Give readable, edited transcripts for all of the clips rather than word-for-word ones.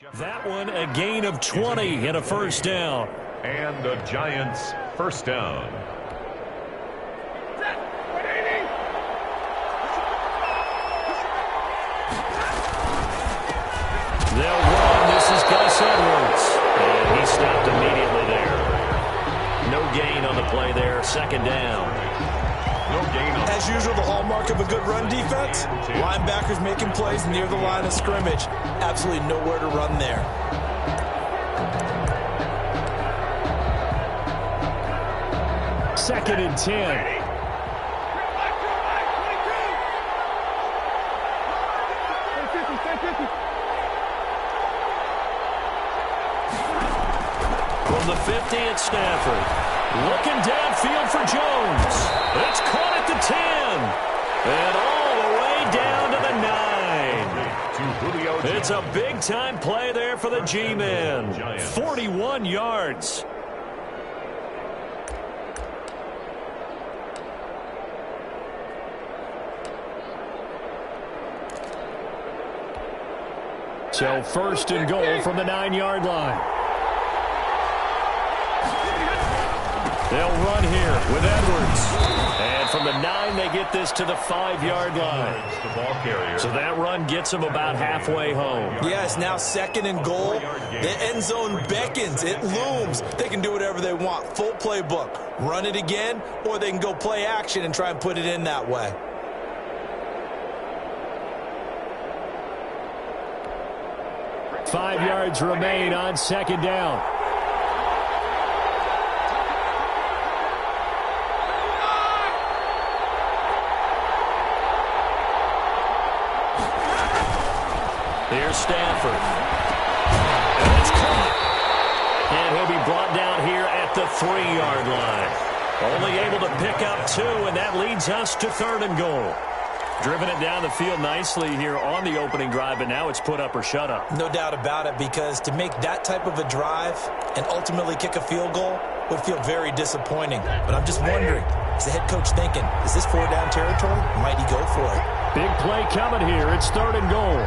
That one a gain of 20 and a first down. And the Giants first down. They'll run. This is Gus Edwards. And he stopped immediately there. No gain on the play there. Second down. No gain on. As usual, the hallmark of a good run defense, linebackers making plays near the line of scrimmage. Absolutely nowhere to run there. Second and 10. From the 50 at Stafford. Looking downfield for Jones. It's caught at the 10. And all the way down to the 9. It's a big-time play there for the G-Man. 41 yards. So first and goal from the 9-yard line. They'll run here with Edwards. And from the 9, they get this to the 5-yard line. So that run gets them about halfway home. Yes, now second and goal. The end zone beckons. It looms. They can do whatever they want. Full playbook. Run it again, or they can go play action and try and put it in that way. Five yards remain on second down. Here's Stafford. And it's caught. And he'll be brought down here at the 3-yard line. Only able to pick up 2, and that leads us to third and goal. Driven it down the field nicely here on the opening drive, but now it's put up or shut up. No doubt about it, because to make that type of a drive and ultimately kick a field goal would feel very disappointing. But I'm just wondering, is the head coach thinking, is this 4-down territory? Might he go for it? Big play coming here. It's third and goal.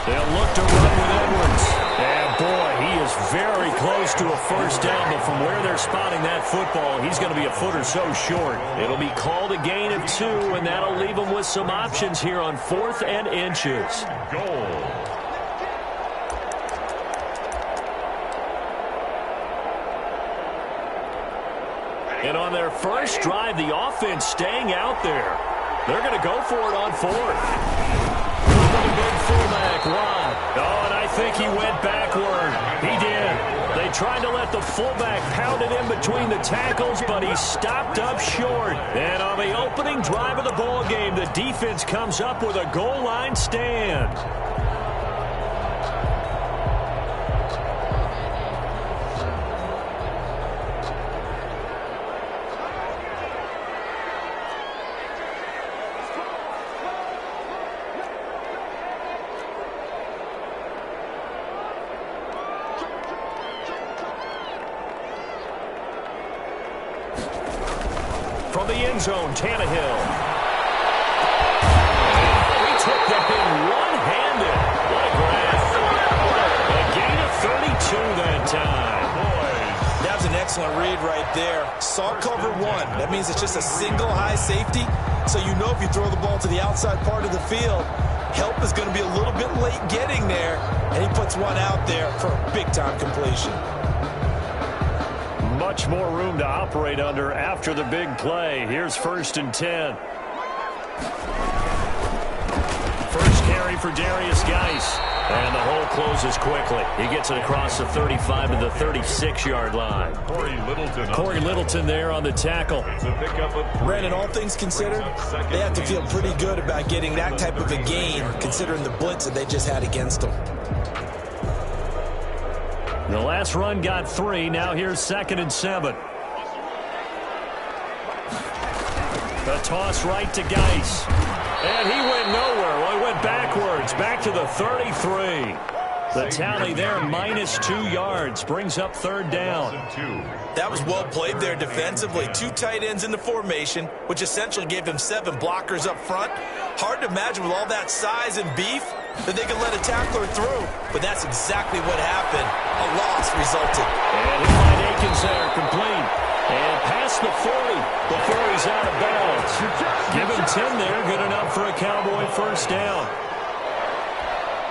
They'll look to run with Edwards. And, boy, he is very close to a first down, but from where they're spotting that football, he's going to be a foot or so short. It'll be called a gain of 2, and that'll leave them with some options here on 4th and inches. Goal. And on their first drive, the offense staying out there. They're going to go for it on 4th. Big fullback, Watt. Oh, and I think he went backward. He did. They tried to let the fullback pound it in between the tackles, but he stopped up short. And on the opening drive of the ball game, the defense comes up with a goal line stand. From the end zone, Tannehill. Oh, he took that in one-handed. What a grab. A gain of 32 that time. Boys. That was an excellent read right there. Saw cover 1. That means it's just a single high safety. So you know if you throw the ball to the outside part of the field, help is going to be a little bit late getting there. And he puts one out there for a big-time completion. Much more room to operate under after the big play. Here's first and 10. First carry for Darius Geis. And the hole closes quickly. He gets it across the 35 to the 36-yard line. Corey Littleton there on the tackle. Brandon, all things considered, they have to feel pretty good about getting that type of a gain, considering the blitz that they just had against them. The last run got 3. Now here's second and 7. The toss right to Geis. And he went nowhere. Well, he went backwards, back to the 33. The tally there, -2 yards, brings up third down. That was well played there defensively. 2 tight ends in the formation, which essentially gave them 7 blockers up front. Hard to imagine with all that size and beef that they could let a tackler through, but that's exactly what happened. A loss resulted. And he'll find Akins there, complete. And past the 40 before he's out of bounds. Give him 10 there, good enough for a Cowboy first down.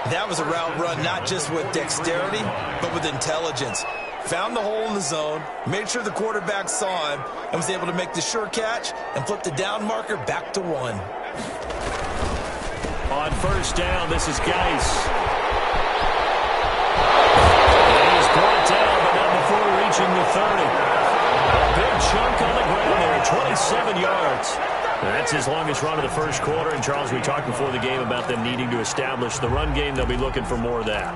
That was a route run not just with dexterity, but with intelligence. Found the hole in the zone, made sure the quarterback saw him, and was able to make the sure catch and flip the down marker back to 1. On first down, this is Geis. He's brought down, but not before reaching the 30. A big chunk on the ground there, 27 yards. That's his longest run of the first quarter. And, Charles, we talked before the game about them needing to establish the run game. They'll be looking for more of that.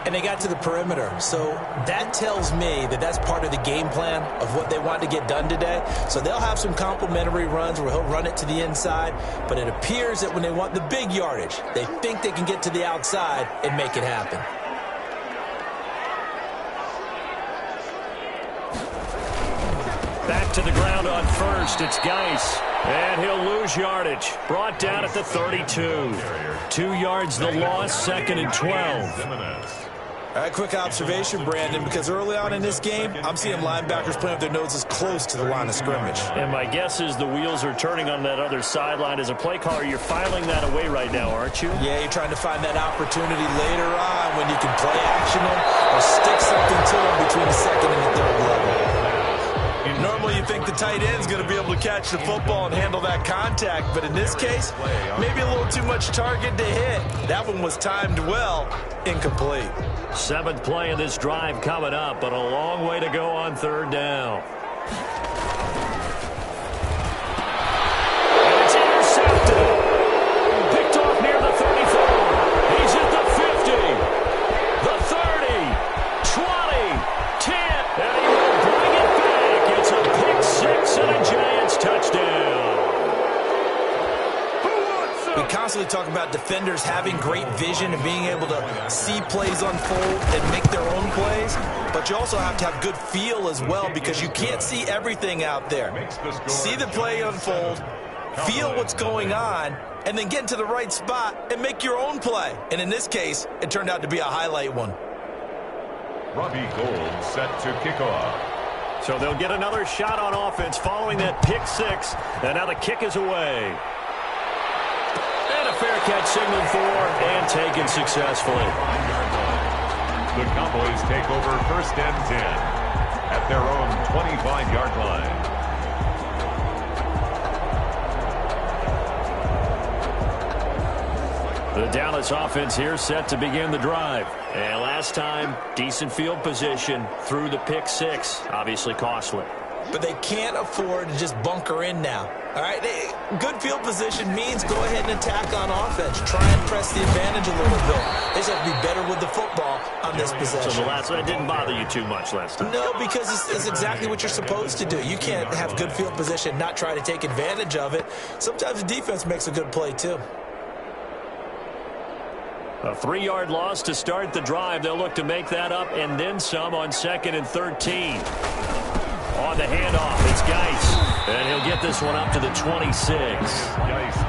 And they got to the perimeter. So that tells me that that's part of the game plan of what they want to get done today. So they'll have some complementary runs where he'll run it to the inside. But it appears that when they want the big yardage, they think they can get to the outside and make it happen. Back to the ground on first. It's Geis. And he'll lose yardage. Brought down at the 32. 2 yards the loss, 2nd and 12. All right, quick observation, Brandon, because early on in this game, I'm seeing linebackers playing with their noses close to the line of scrimmage. And my guess is the wheels are turning on that other sideline. As a play caller, you're filing that away right now, aren't you? Yeah, you're trying to find that opportunity later on when you can play action them or stick something to them between the 2nd and the 3rd level. Normally you think the tight end's going to be able to catch the football and handle that contact, but in this case, maybe a little too much target to hit. That one was timed well, incomplete. 7th play of this drive coming up, but a long way to go on third down. And it's intercepted. Picked off near the 34. He's at the 50. The 30. 20. 10. And he will bring it back. It's a pick 6 and a Giants touchdown. We constantly talk about defenders having great vision and being able to see plays unfold and make their own plays, but you also have to have good feel as well because you can't see everything out there. See the play unfold, feel what's going on, and then get into the right spot and make your own play. And in this case, it turned out to be a highlight one. Robbie Gould set to kick off. So they'll get another shot on offense following that pick 6, and now the kick is away. And a fair catch signaled for and taken successfully. The Cowboys take over 1st and 10 at their own 25-yard line. The Dallas offense here set to begin the drive. And last time, decent field position through the pick 6. Obviously costly. But they can't afford to just bunker in now. All right, good field position means go ahead and attack on offense. Try and press the advantage a little bit. They just have to be better with the football on this possession. So the last one didn't bother you too much last time? No, because it's exactly what you're supposed to do. You can't have good field position, not try to take advantage of it. Sometimes the defense makes a good play, too. A 3-yard loss to start the drive. They'll look to make that up and then some on 2nd and 13. On the handoff, it's Geis. And he'll get this one up to the 26.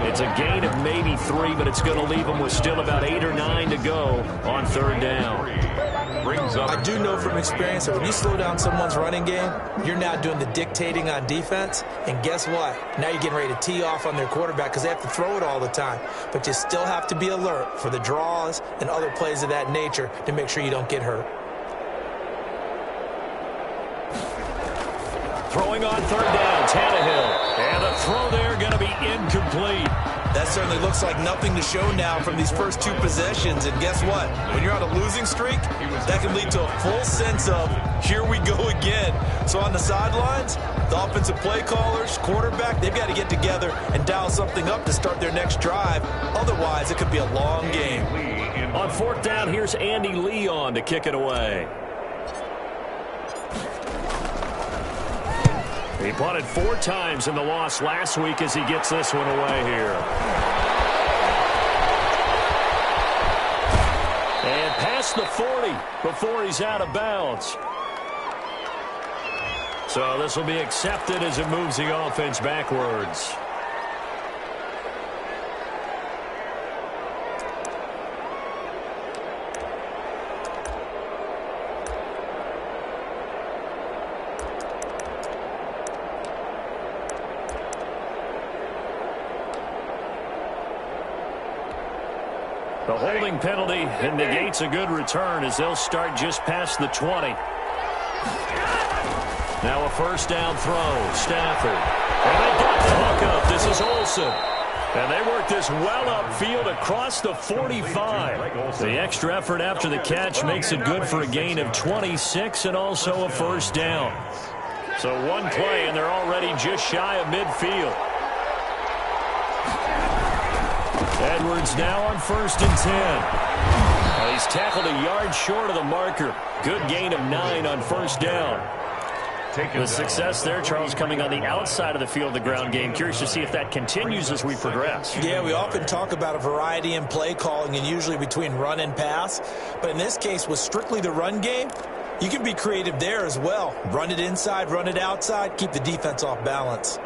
It's a gain of maybe 3, but it's going to leave him with still about 8 or 9 to go on third down. I do know from experience that when you slow down someone's running game, you're now doing the dictating on defense. And guess what? Now you're getting ready to tee off on their quarterback because they have to throw it all the time. But you still have to be alert for the draws and other plays of that nature to make sure you don't get hurt. Throwing on third down, Tannehill. And the throw there going to be incomplete. That certainly looks like nothing to show now from these first 2 possessions. And guess what? When you're on a losing streak, that can lead to a full sense of, here we go again. So on the sidelines, the offensive play callers, quarterback, they've got to get together and dial something up to start their next drive. Otherwise, it could be a long game. On 4th down, here's Andy Lee on to kick it away. He punted 4 times in the loss last week as he gets this one away here. And past the 40 before he's out of bounds. So this will be accepted as it moves the offense backwards. The holding penalty negates a good return as they'll start just past the 20. Now a first down throw. Stafford. And they got the hook up. This is Olsen. And they work this well upfield across the 45. The extra effort after the catch makes it good for a gain of 26 and also a first down. So one play and they're already just shy of midfield. Edwards now on 1st and 10. Well, he's tackled a yard short of the marker. Good gain of 9 on first down. The success there, Charles, coming on the outside of the field, the ground game. Curious to see if that continues as we progress. Yeah, we often talk about a variety in play calling and usually between run and pass. But in this case, with strictly the run game, you can be creative there as well. Run it inside, run it outside, keep the defense off balance.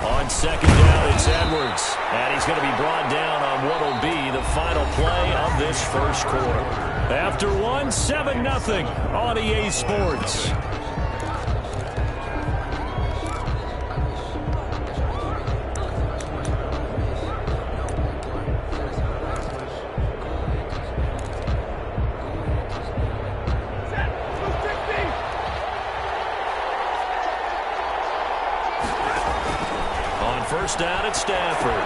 On second down, it's Edwards. And he's going to be brought down on what will be the final play of this first quarter. After one, 7-0 on EA Sports. First down at Stafford.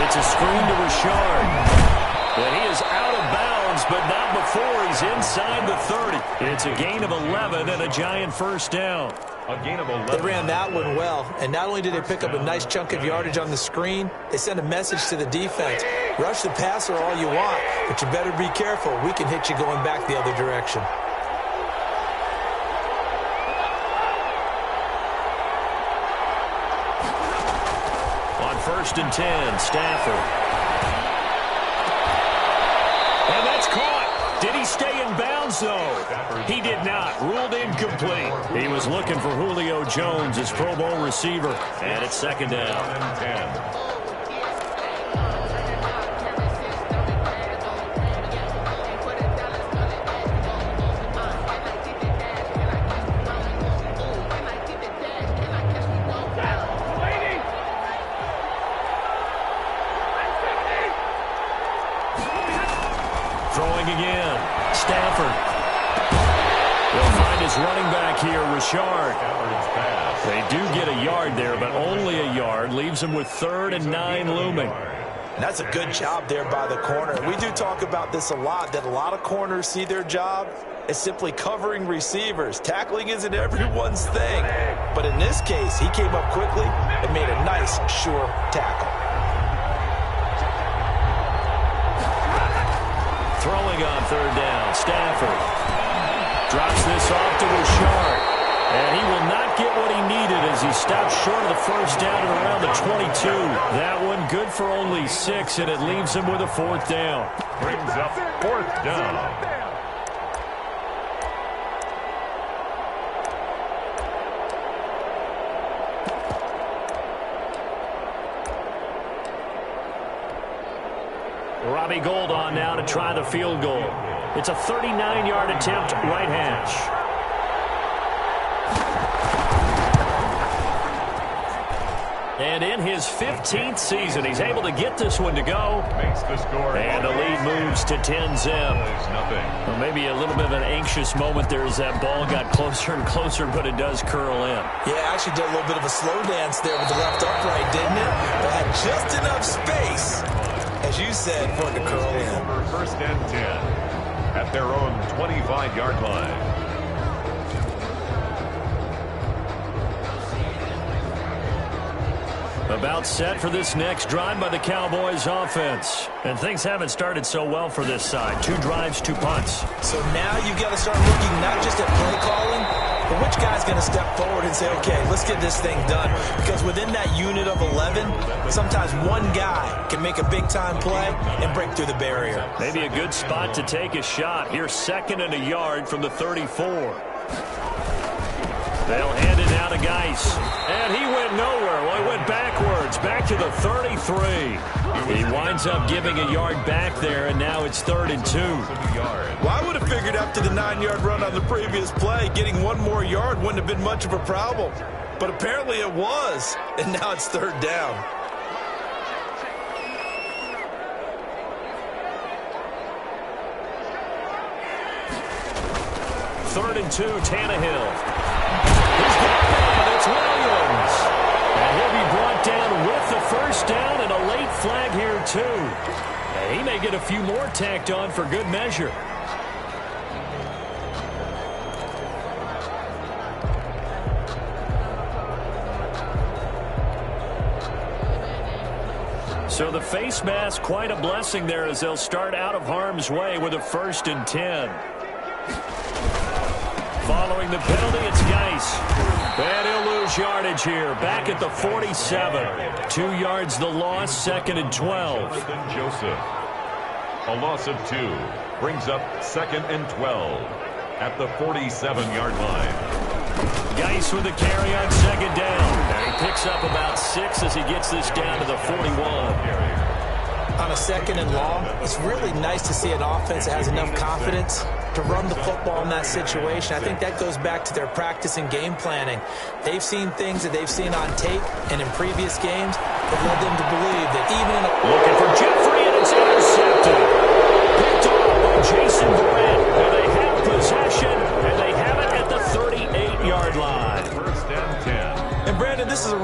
It's a screen to Richard. And he is out of bounds, but not before he's inside the 30. It's a gain of 11 and a giant first down. A gain of 11. They ran that one well, and not only did they pick up a nice chunk of yardage on the screen, they sent a message to the defense. Rush the passer all you want, but you better be careful. We can hit you going back the other direction. First and 10, Stafford. And that's caught. Did he stay in bounds, though? He did not. Ruled incomplete. He was looking for Julio Jones, his Pro Bowl receiver. And it's second down. And 10. Throwing again. Stafford. They'll find his running back here, Richard. They do get a yard there, but only a yard. Leaves them with 3rd and 9 looming. And that's a good job there by the corner. We do talk about this a lot, that a lot of corners see their job as simply covering receivers. Tackling isn't everyone's thing. But in this case, he came up quickly and made a nice, sure tackle. Throwing on 3rd down, Stafford drops this off to Richard, and he will not get what he needed as he stopped short of the first down at around the 22. That one good for only 6, and it leaves him with a 4th down. Brings up 4th down. Robbie Gould on now to try the field goal. It's a 39-yard attempt, right hash. And in his 15th season, he's able to get this one to go. Makes the score. And the lead moves to 10-0. Well, maybe a little bit of an anxious moment there as that ball got closer and closer, but it does curl in. Yeah, actually did a little bit of a slow dance there with the left upright, didn't it? But had just enough space, as you said, for it to curl in. Over 1st and 10 at their own 25-yard line. About set for this next drive by the Cowboys offense. And things haven't started so well for this side. 2 drives, 2 punts. So now you've got to start looking not just at play calling, But which guy's going to step forward and say, okay, let's get this thing done? Because within that unit of 11, sometimes one guy can make a big-time play and break through the barrier. Maybe a good spot to take a shot. Here's 2nd and a yard from the 34. They'll hand it now to Geis. And he went nowhere. Well, he went backwards, back to the 33. He winds up giving a yard back there, and now it's 3rd and 2. Well, I would have figured after the 9-yard run on the previous play, getting one more yard wouldn't have been much of a problem. But apparently it was, and now it's 3rd down. Third and 2, Tannehill. He's got man, it's Williams. And he'll be brought down with the 1st down and a late flag here, too. And he may get a few more tacked on for good measure. So the face mask, quite a blessing there as they'll start out of harm's way with a 1st and 10. Following the penalty, it's Geis. And he'll lose yardage here. Back at the 47. 2 yards the loss, 2nd and 12. Joseph. A loss of 2 brings up 2nd and 12 at the 47-yard line. Geis with a carry on 2nd down. And he picks up about 6 as he gets this down to the 41. On a 2nd and long, it's really nice to see an offense that has enough confidence to run the football in that situation. I think that goes back to their practice and game planning. They've seen things that they've seen on tape and in previous games that led them to believe that even in a... Looking for Jeffrey, and it's intercepted. Picked off by Jason Verrett. And they have possession, and they have it at the 38-yard line. 1st and 10. And Brandon, this is a real